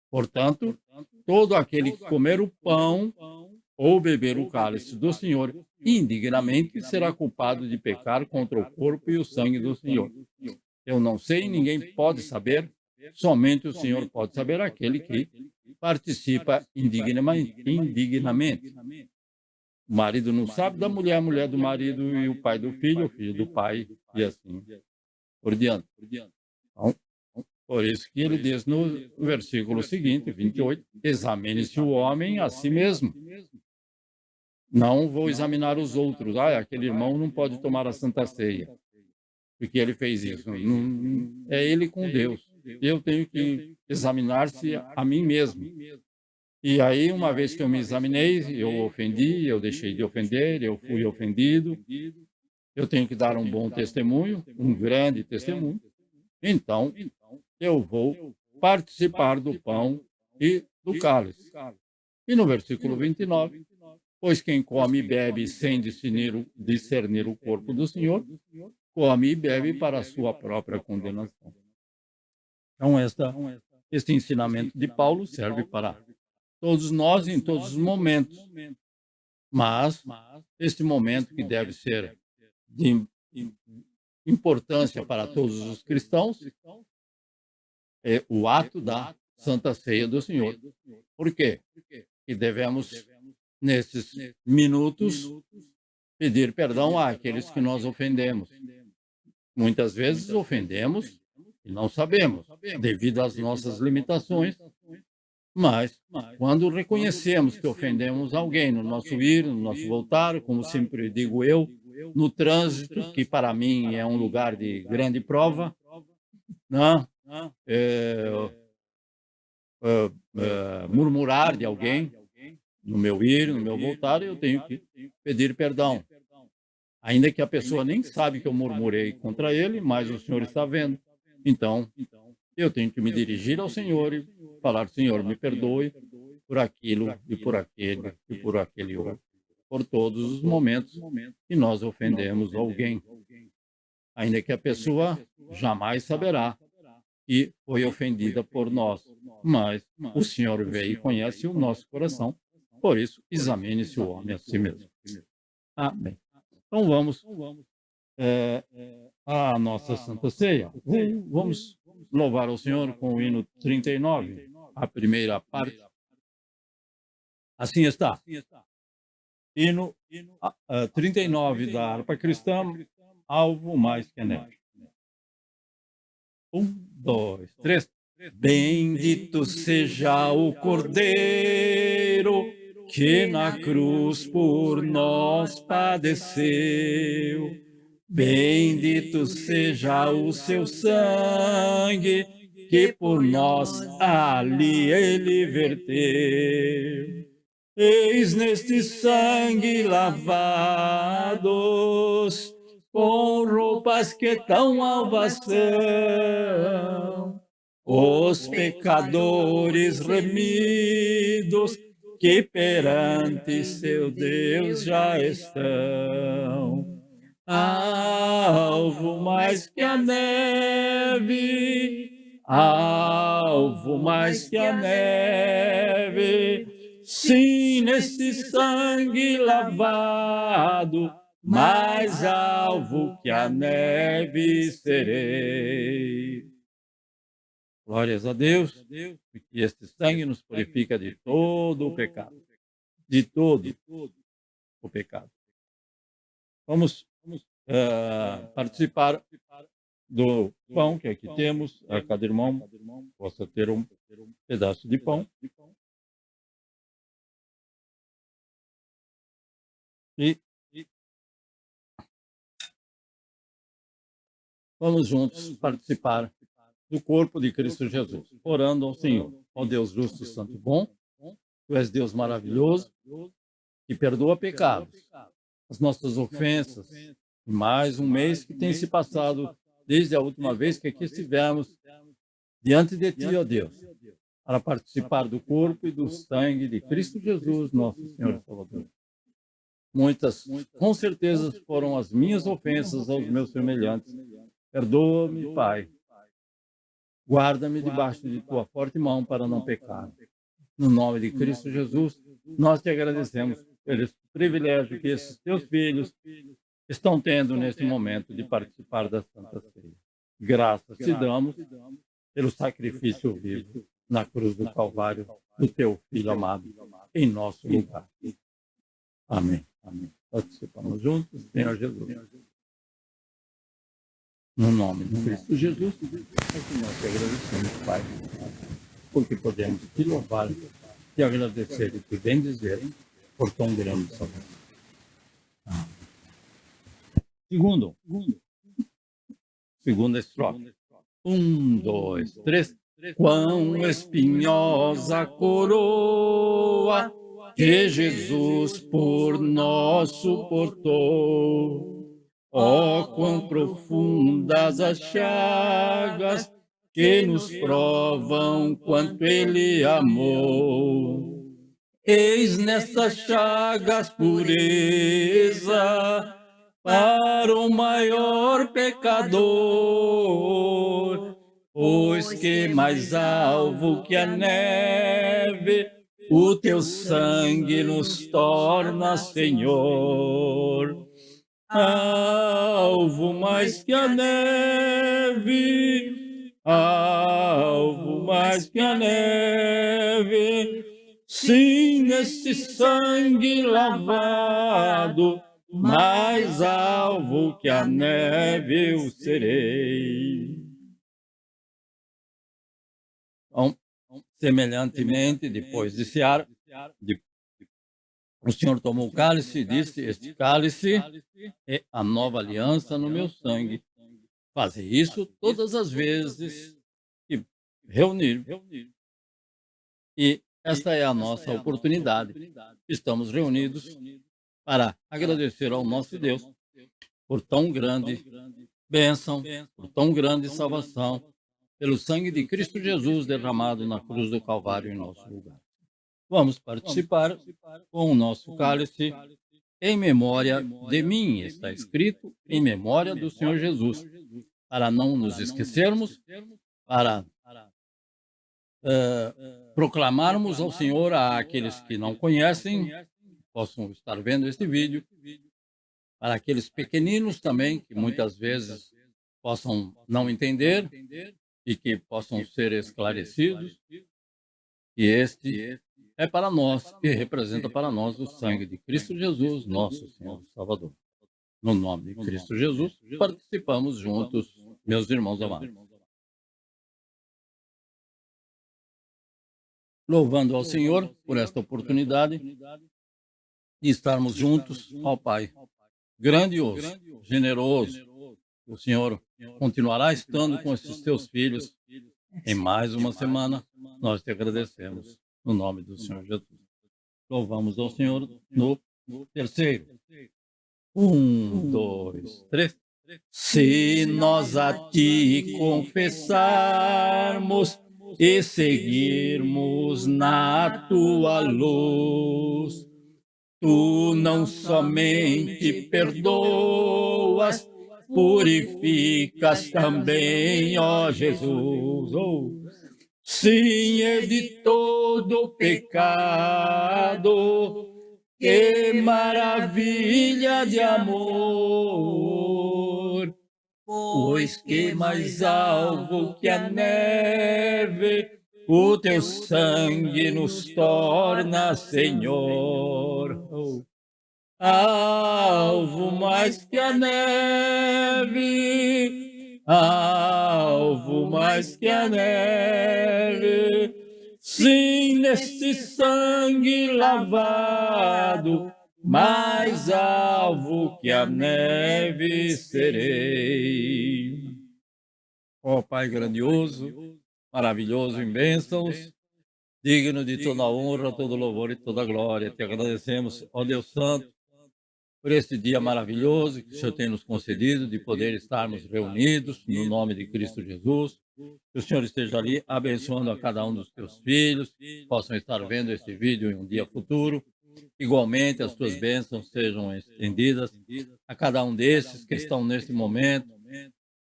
Portanto, todo aquele que comer o pão ou beber o cálice do Senhor indignamente será culpado de pecar contra o corpo e o sangue do Senhor. Eu não sei, ninguém pode saber, somente o Senhor pode saber, aquele que participa indignamente. O marido não sabe da mulher, a mulher do marido, e o pai do filho, o filho do pai, e assim por diante. Então, por isso que ele diz no versículo seguinte, 28, examine-se o homem a si mesmo. Não vou examinar os outros. Aquele irmão não pode tomar a Santa Ceia, porque ele fez isso. Não, é ele com Deus. Eu tenho que examinar-se a mim mesmo. E aí, uma vez que eu me examinei, eu ofendi, eu deixei de ofender, eu fui ofendido, eu tenho que dar um bom testemunho, um grande testemunho. Então, eu vou participar do pão e do cálice. E no versículo 29, pois quem come e bebe sem discernir o corpo do Senhor, come e bebe para a sua própria condenação. Então, este ensinamento de Paulo serve para todos nós em todos os momentos. Mas este momento que deve ser de importância para todos os cristãos é o ato da Santa Ceia do Senhor. Por quê? E devemos, nesses minutos, pedir perdão àqueles que nós ofendemos. Muitas vezes ofendemos e não sabemos, devido às nossas limitações. Mas, quando reconhecemos que ofendemos alguém no nosso ir, no nosso voltar, como sempre digo eu, no trânsito, que para mim é um lugar de grande prova, né? Murmurar de alguém, no meu ir, no meu voltar, eu tenho que pedir perdão. Ainda que a pessoa nem sabe que eu murmurei contra ele, mas o Senhor está vendo. Então, eu tenho que me dirigir ao Senhor e falar: Senhor, me perdoe por aquilo e por aquele e por aquele outro. Por todos os momentos que nós ofendemos alguém. Ainda que a pessoa jamais saberá que foi ofendida por nós. Mas o Senhor vê e conhece o nosso coração. Por isso, examine-se o homem a si mesmo. Amém. Então vamos à nossa Santa Ceia. Vamos louvar ao Senhor com o hino 39, a primeira parte. Assim está. Hino 39 da harpa cristã, alvo mais que neve. 1, 2, 3. Bendito seja o Cordeiro que na cruz por nós padeceu. Bendito seja o seu sangue que por nós ali ele verteu. Eis neste sangue lavados, com roupas que tão alvas são, os pecadores remidos que perante seu Deus já estão. Alvo mais que a neve, alvo mais que a neve, sim, nesse sangue lavado, mais alvo que a neve serei. Glórias a Deus, porque este sangue nos purifica de todo o pecado. De todo o pecado. Vamos participar do pão que aqui temos. Cada irmão possa ter um pedaço de pão. E vamos juntos participar do corpo de Cristo Jesus, orando ao Senhor. Ó Deus justo, santo e bom, Tu és Deus maravilhoso, que perdoa pecados, as nossas ofensas, e mais um mês que tem se passado desde a última vez que aqui estivemos diante de Ti, ó Deus, para participar do corpo e do sangue de Cristo Jesus, nosso Senhor e Salvador. Muitas, com certeza, foram as minhas ofensas aos meus semelhantes. Perdoa-me, Pai. Guarda-me debaixo de Tua forte mão para não pecar. No nome de Cristo Jesus, nós Te agradecemos pelo privilégio que esses Teus filhos estão tendo nesse momento de participar da Santa Ceia. Graças Te damos pelo sacrifício vivo na cruz do Calvário do Teu Filho amado em nosso lugar. Amém. Amém. Participamos juntos, Senhor Jesus. No nome de Cristo Jesus, é que nós te agradecemos, Pai, porque podemos te louvar, te agradecer e te bendizer por tão grande salvação. Segunda estrofe. 1, 2, 3. Quão espinhosa coroa que Jesus por nós suportou. Ó, quão profundas as chagas que nos provam quanto Ele amou. Eis nestas chagas pureza para o maior pecador, pois que mais alvo que a neve o Teu sangue nos torna, Senhor. Alvo mais que a neve, alvo mais que a neve, sim, nesse sangue lavado, mais alvo que a neve eu serei. Então, semelhantemente, depois de cear, o Senhor tomou o cálice e disse: este cálice é a nova aliança no meu sangue. Fazer isso todas as vezes que reunir. E esta é a nossa oportunidade. Estamos reunidos para agradecer ao nosso Deus por tão grande bênção, por tão grande salvação, pelo sangue de Cristo Jesus derramado na cruz do Calvário em nosso lugar. Vamos participar com o nosso cálice em memória de mim. Está escrito em memória do Senhor Jesus, para não nos esquecermos, para proclamarmos ao Senhor àqueles que não conhecem, possam estar vendo este vídeo, para aqueles pequeninos também, que muitas vezes possam não entender e que possam ser esclarecidos. E este é para nós, que representa para nós o sangue de Cristo Jesus, nosso Senhor e Salvador. No nome de Cristo Jesus, participamos juntos, meus irmãos amados. Louvando ao Senhor por esta oportunidade de estarmos juntos ao Pai, grandioso, generoso. O Senhor continuará estando com esses teus filhos em mais uma semana. Nós te agradecemos no nome do Senhor Jesus. Louvamos ao Senhor no terceiro. 1, 2, 3. Se nós a Ti confessarmos e seguirmos na Tua luz, Tu não somente perdoas, purificas também, ó Jesus. Sim, é de todo pecado, que maravilha de amor, pois que mais alvo que a neve, o Teu sangue nos torna, Senhor. Alvo mais que a neve, alvo mais que a neve, sim, neste sangue lavado, mais alvo que a neve serei. Ó Pai grandioso, maravilhoso em bênçãos, digno de toda honra, todo louvor e toda glória. Te agradecemos, ó Deus Santo, por este dia maravilhoso que o Senhor tem nos concedido de poder estarmos reunidos no nome de Cristo Jesus. Que o Senhor esteja ali abençoando a cada um dos teus filhos, possam estar vendo este vídeo em um dia futuro. Igualmente, as tuas bênçãos sejam estendidas a cada um desses que estão neste momento,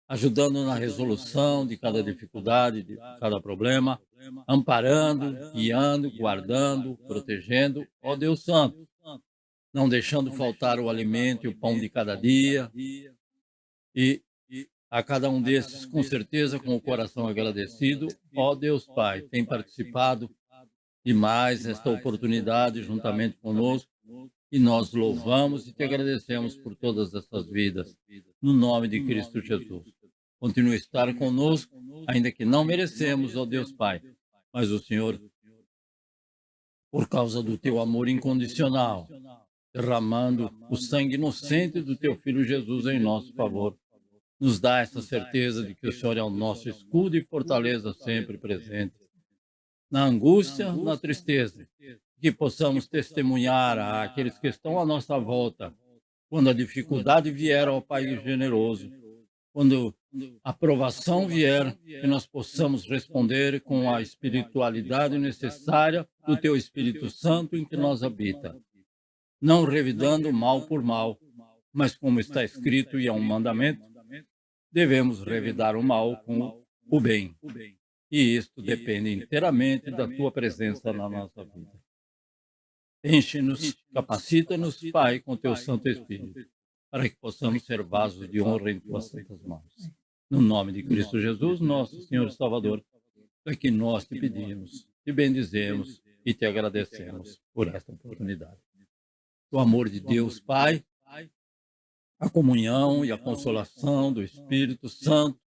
ajudando na resolução de cada dificuldade, de cada problema, amparando, guiando, guardando, protegendo, ó Deus Santo, não deixando faltar o alimento e o pão de cada dia, e a cada um desses, com certeza, com o coração agradecido, ó Deus Pai, tem participado de mais esta oportunidade juntamente conosco, e nós louvamos e te agradecemos por todas essas vidas, no nome de Cristo Jesus. Continue a estar conosco, ainda que não merecemos, ó Deus Pai, mas o Senhor, por causa do teu amor incondicional, derramando o sangue inocente do teu Filho Jesus em nosso favor, nos dá essa certeza de que o Senhor é o nosso escudo e fortaleza sempre presente. Na angústia, na tristeza, que possamos testemunhar àqueles que estão à nossa volta, quando a dificuldade vier, ó Pai generoso, quando a provação vier, que nós possamos responder com a espiritualidade necessária do Teu Espírito Santo em que nós habita, não revidando mal por mal, mas como está escrito e é um mandamento, devemos revidar o mal com o bem. E isto depende inteiramente da Tua presença na nossa vida. Enche-nos, capacita-nos, Pai, com Teu Santo Espírito, para que possamos ser vasos de honra em Tuas santas mãos. No nome de Cristo Jesus, nosso Senhor e Salvador, é que nós te pedimos, te bendizemos e te agradecemos por esta oportunidade. O amor de Deus, Pai, a comunhão e a consolação do Espírito Santo,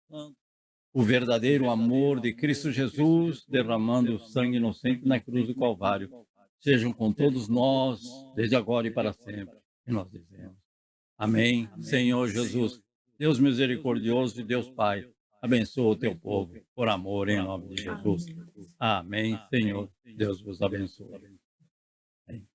o verdadeiro amor de Cristo Jesus, derramando o sangue inocente na cruz do Calvário, sejam com todos nós, desde agora e para sempre. E nós dizemos, amém. Senhor Jesus, Deus misericordioso e Deus Pai, abençoa o teu povo, por amor, em nome de Jesus. Amém, Senhor. Deus vos abençoe. Amém.